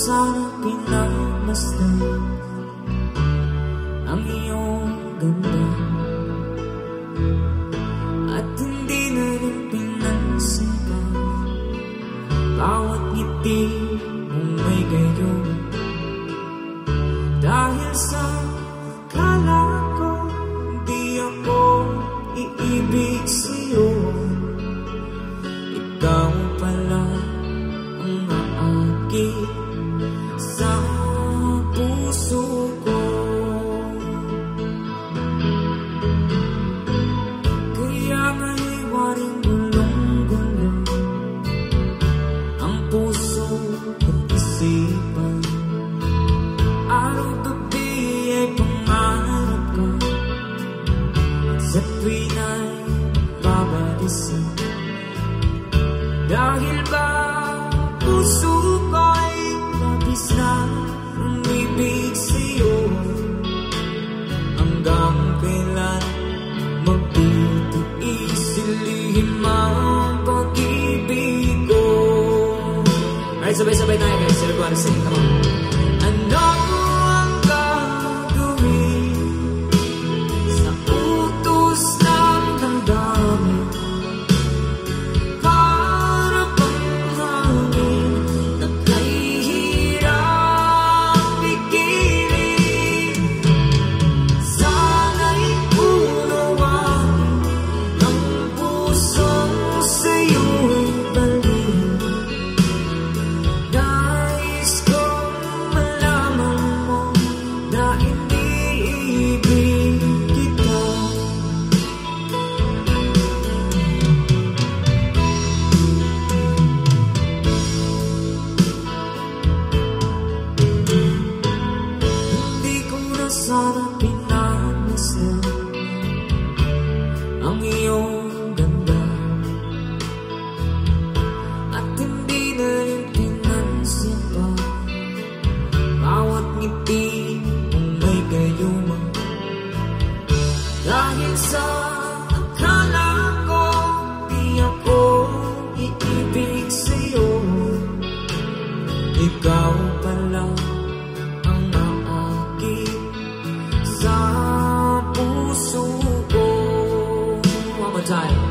sana pinagmasdan ang iyong ganda, at hindi na rin pinansin pa bawat ngiti mong may gayon. Dahil sa akala ko di ako iibig sa'yo, ikaw pala ang aakit sa puso ko. Kaya nga'y waring gulong-gulong ang puso at isipan. Araw-gabi ay pangarap ka, at sa tuwin ay babalisan. Dahil ba puso ko'y labis na umibig sa'yo, hanggang kailan magtitiis silihim ang pag-ibig ko. Alright, sabay-sabay tayo guys. Sila ko sing, come on. Ano ang gagawin sa utos ng damdamin? Para bang hangin na kahihirap pigilan? Sana'y unawain ng pusong sa'yo'y balik. Nais kong malaman mo na iniibig kita. Hindi ko na sana pinagmasdan ang iyong ganda, at hindi na rin pinansin pa bawat ngiti mong may gayuma. Dahil sa akala ko di ako iibig sa'yo, ikaw pala ang aakit sa puso ko. One more time.